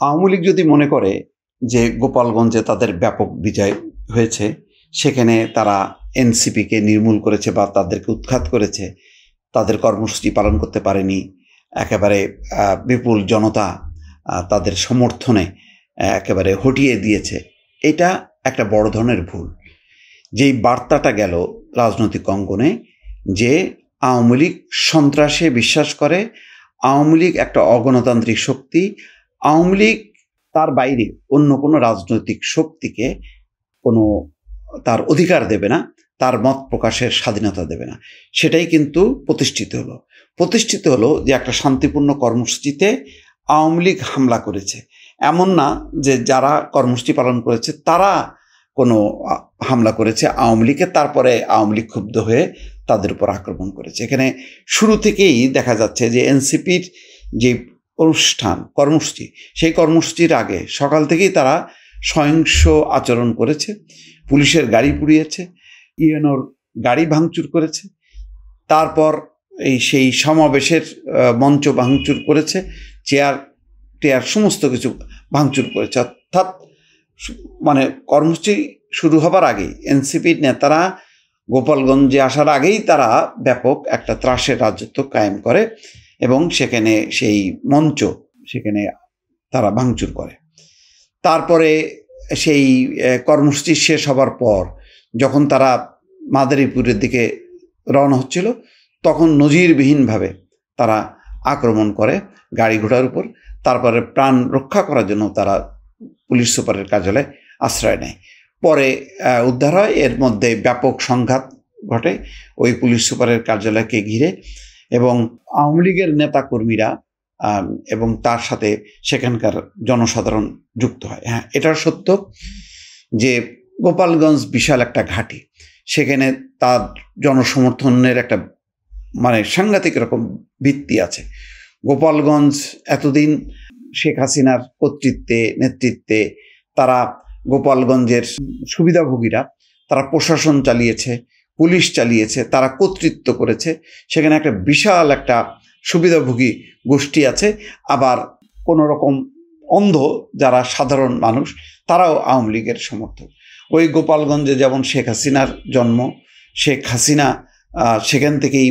আওয়ামী লীগ যদি মনে করে যে গোপালগঞ্জে তাদের ব্যাপক বিজয় হয়েছে, সেখানে তারা এনসিপিকে নির্মূল করেছে বা তাদেরকে উৎখাত করেছে, তাদের কর্মসূচি পালন করতে পারেনি, একেবারে বিপুল জনতা তাদের সমর্থনে একেবারে হটিয়ে দিয়েছে, এটা একটা বড় ধরনের ভুল। যেই বার্তাটা গেল রাজনৈতিক অঙ্গনে যে আওয়ামী লীগ সন্ত্রাসে বিশ্বাস করে, আওয়ামী লীগ একটা অগণতান্ত্রিক শক্তি, আওয়ামী লীগ তার বাইরে অন্য কোনো রাজনৈতিক শক্তিকে কোনো তার অধিকার দেবে না, তার মত প্রকাশের স্বাধীনতা দেবে না, সেটাই কিন্তু প্রতিষ্ঠিত হলো যে একটা শান্তিপূর্ণ কর্মসূচিতে আওয়ামী লীগ হামলা করেছে। এমন না যে যারা কর্মসূচি পালন করেছে তারা কোনো হামলা করেছে আওয়ামী লীগের, তারপরে আওয়ামী লীগ ক্ষুব্ধ হয়ে তাদের উপর আক্রমণ করেছে। এখানে শুরু থেকেই দেখা যাচ্ছে যে এনসিপির যে কর্মসূচি, সেই কর্মসূচির আগে সকাল থেকেই তারা সহিংস আচরণ করেছে, পুলিশের গাড়ি পুড়িয়েছে, ইউএনওর গাড়ি ভাঙচুর করেছে, তারপর সেই সমাবেশের মঞ্চ ভাঙচুর করেছে, চেয়ার সমস্ত কিছু ভাঙচুর করেছে। অর্থাৎ মানে কর্মসূচি শুরু হবার আগেই এনসিপির নেতারা গোপালগঞ্জে আসার আগেই তারা ব্যাপক একটা ত্রাসের রাজত্ব কায়েম করে এবং সেখানে সেই মঞ্চ সেখানে তারা ভাঙচুর করে। তারপরে সেই কর্মসূচি শেষ হবার পর যখন তারা মাদারীপুরের দিকে রওনা হচ্ছিল, তখন নজিরবিহীনভাবে তারা আক্রমণ করে গাড়ি ঘোড়ার উপর। তারপরে প্রাণ রক্ষা করার জন্য তারা পুলিশ সুপারের কার্যালয়ে আশ্রয় নেয়। পরে উদ্ধার হয়, এর মধ্যে ব্যাপক সংঘাত ঘটে ওই পুলিশ সুপারের কার্যালয়কে ঘিরে, এবং আওয়ামী লীগের নেতাকর্মীরা এবং তার সাথে সেখানকার জনসাধারণ যুক্ত হয়। হ্যাঁ, এটা সত্য যে গোপালগঞ্জ বিশাল একটা ঘাঁটি, সেখানে তার জনসমর্থনের একটা মানে সাংঘাতিক রকম ভিত্তি আছে। গোপালগঞ্জ এতদিন শেখ হাসিনার কর্তৃত্বে নেতৃত্বে তারা গোপালগঞ্জের সুবিধাভোগীরা তারা প্রশাসন চালিয়েছে, পুলিশ চালিয়েছে, তারা কর্তৃত্ব করেছে, সেখানে একটা বিশাল একটা সুবিধাভোগী গোষ্ঠী আছে। আবার কোনো রকম অন্ধ যারা সাধারণ মানুষ, তারাও আওয়ামী লীগের সমর্থক। ওই গোপালগঞ্জে যেমন শেখ হাসিনার জন্ম, শেখ হাসিনা সেখান থেকেই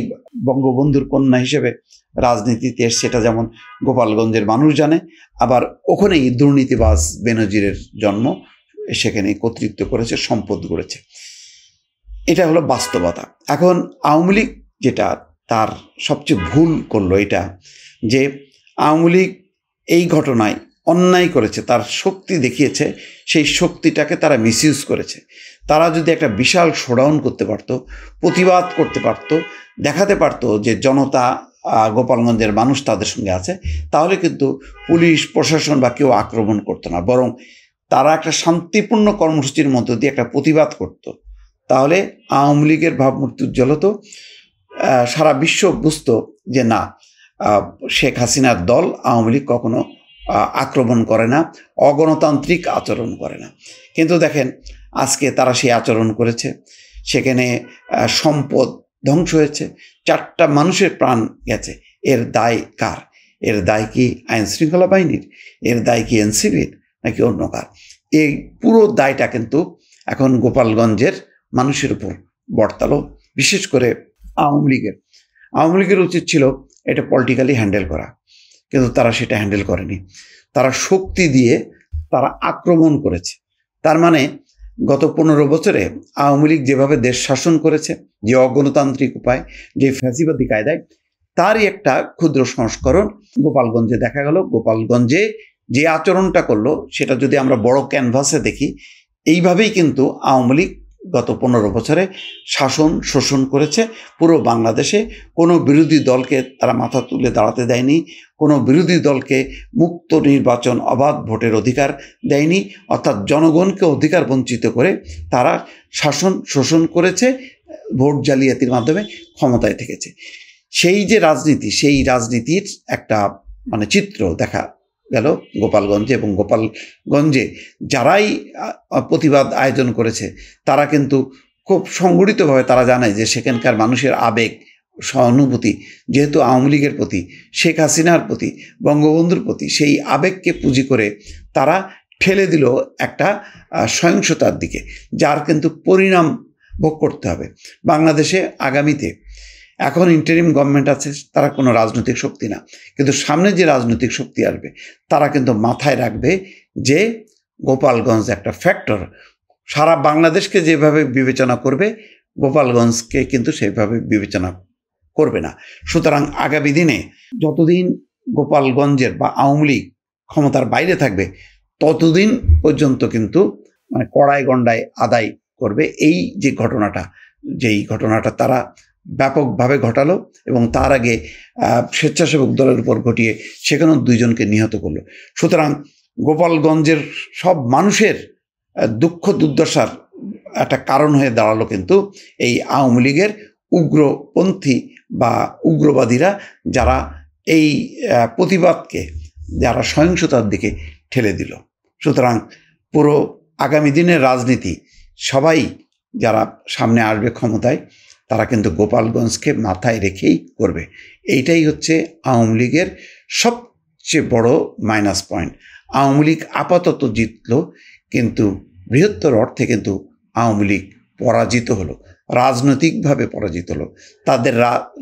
বঙ্গবন্ধুর কন্যা হিসেবে রাজনীতিতে এসে, সেটা যেমন গোপালগঞ্জের মানুষ জানে। আবার ওখানেই দুর্নীতিবাজ বেনজিরের জন্ম, সেখানেই কর্তৃত্ব করেছে, সম্পদ গড়েছে। এটা হলো বাস্তবতা। এখন আওয়ামী লীগ যেটা তার সবচেয়ে ভুল করলো, এটা যে আওয়ামী লীগ এই ঘটনায় অন্যায় করেছে, তার শক্তি দেখিয়েছে, সেই শক্তিটাকে তারা মিসইউজ করেছে। তারা যদি একটা বিশাল শোডাউন করতে পারতো, প্রতিবাদ করতে পারতো, দেখাতে পারতো যে জনতা, গোপালগঞ্জের মানুষ তাদের সঙ্গে আছে, তাহলে কিন্তু পুলিশ প্রশাসন বা কেউ আক্রমণ করতো না। বরং তারা একটা শান্তিপূর্ণ কর্মসূচির মধ্য দিয়ে একটা প্রতিবাদ করতো, তাহলে আওয়ামী লীগের ভাবমূর্তি উজ্জ্বল হতো। সারা বিশ্ব বুঝতো যে না, শেখ হাসিনার দল আওয়ামী লীগ কখনো আক্রমণ করে না, অগণতান্ত্রিক আচরণ করে না। কিন্তু দেখেন আজকে তারা সেই আচরণ করেছে, সেখানে সম্পদ ধ্বংস হয়েছে, 4টা মানুষের প্রাণ গেছে। এর দায় কার? এর দায় কি আইন শৃঙ্খলা বাহিনীর? এর দায় কি এনসিবির, নাকি অন্য কার? এই পুরো দায়টা কিন্তু এখন গোপালগঞ্জের মানুষের উপর বর্তালো, বিশেষ করে আওয়ামী লীগের উচিত ছিল এটা পলিটিক্যালি হ্যান্ডেল করা, কিন্তু তারা সেটা হ্যান্ডেল করেনি। তারা শক্তি দিয়ে তারা আক্রমণ করেছে। তার মানে গত 15 বছরে আওয়ামী লীগ যেভাবে দেশ শাসন করেছে, যে অগণতান্ত্রিক উপায়, যে ফ্যাসিবাদী কায়দায়, তারই একটা ক্ষুদ্র সংস্করণ গোপালগঞ্জে দেখা গেল। গোপালগঞ্জে যে আচরণটা করলো, সেটা যদি আমরা বড় ক্যানভাসে দেখি, এইভাবেই কিন্তু আওয়ামী লীগ গত 15 বছরে শাসন শোষণ করেছে পুরো বাংলাদেশে। কোনো বিরোধী দলকে তারা মাথা তুলে দাঁড়াতে দেয়নি, কোনো বিরোধী দলকে মুক্ত নির্বাচন, অবাধ ভোটের অধিকার দেয়নি। অর্থাৎ জনগণকে অধিকার বঞ্চিত করে তারা শাসন শোষণ করেছে, ভোট জালিয়াতির মাধ্যমে ক্ষমতায় থেকেছে। সেই যে রাজনীতি, সেই রাজনীতির একটা মানে চিত্র দেখা গেল গোপালগঞ্জে। এবং গোপালগঞ্জে যারাই প্রতিবাদ আয়োজন করেছে, তারা কিন্তু খুব সংগঠিতভাবে তারা জানে যে সেখানকার মানুষের আবেগ সহানুভূতি যেহেতু আওয়ামী লীগের প্রতি, শেখ হাসিনার প্রতি, বঙ্গবন্ধুর প্রতি, সেই আবেগকে পুঁজি করে তারা ঠেলে দিল একটা সহিংসতার দিকে, যার কিন্তু পরিণাম ভোগ করতে হবে বাংলাদেশে আগামীতে। এখন ইন্টারিম গভর্নমেন্ট আছে, তারা কোনো রাজনৈতিক শক্তি না, কিন্তু সামনে যে রাজনৈতিক শক্তি আসবে তারা কিন্তু মাথায় রাখবে যে গোপালগঞ্জ একটা ফ্যাক্টর, সারা বাংলাদেশকে যেভাবে বিবেচনা করবে গোপালগঞ্জকে কিন্তু সেইভাবে বিবেচনা করবে না। সুতরাং আগামী দিনে যতদিন গোপালগঞ্জের বা আওয়ামী লীগ ক্ষমতার বাইরে থাকবে ততদিন পর্যন্ত কিন্তু মানে কড়াই গন্ডায় আদায় করবে এই যে ঘটনাটা, যেই ঘটনাটা তারা ব্যাপকভাবে ঘটালো এবং তার আগে স্বেচ্ছাসেবক দলের উপর ঘটিয়ে সেখানেও 2 জনকে নিহত করলো। সুতরাং গোপালগঞ্জের সব মানুষের দুঃখ দুর্দশার একটা কারণ হয়ে দাঁড়ালো কিন্তু এই আওয়ামী লীগের উগ্রপন্থী বা উগ্রবাদীরা, যারা এই প্রতিবাদকে যারা সহিংসতার দিকে ঠেলে দিল। সুতরাং পুরো আগামী দিনের রাজনীতি সবাই যারা সামনে আসবে ক্ষমতায় তারা কিন্তু গোপালগঞ্জকে মাথায় রেখেই করবে। এইটাই হচ্ছে আওয়ামী লীগের সবচেয়ে বড় মাইনাস পয়েন্ট। আওয়ামী লীগ আপাতত জিতল, কিন্তু বৃহত্তর অর্থে কিন্তু আওয়ামী লীগ পরাজিত হলো, রাজনৈতিকভাবে পরাজিত হলো। তাদের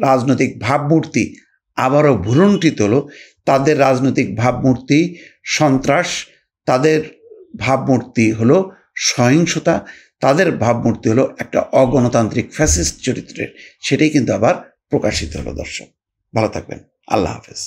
রাজনৈতিক ভাবমূর্তি আবারও ভুলুণ্ঠিত হলো। তাদের রাজনৈতিক ভাবমূর্তি সন্ত্রাস, তাদের ভাবমূর্তি হলো সহিংসতা, তাদের ভাবমূর্তি হলো একটা অগণতান্ত্রিক ফ্যাসিস্ট চরিত্রের। সেটাই কিন্তু আবার প্রকাশিত হলো। দর্শক ভালো থাকবেন, আল্লাহ হাফেজ।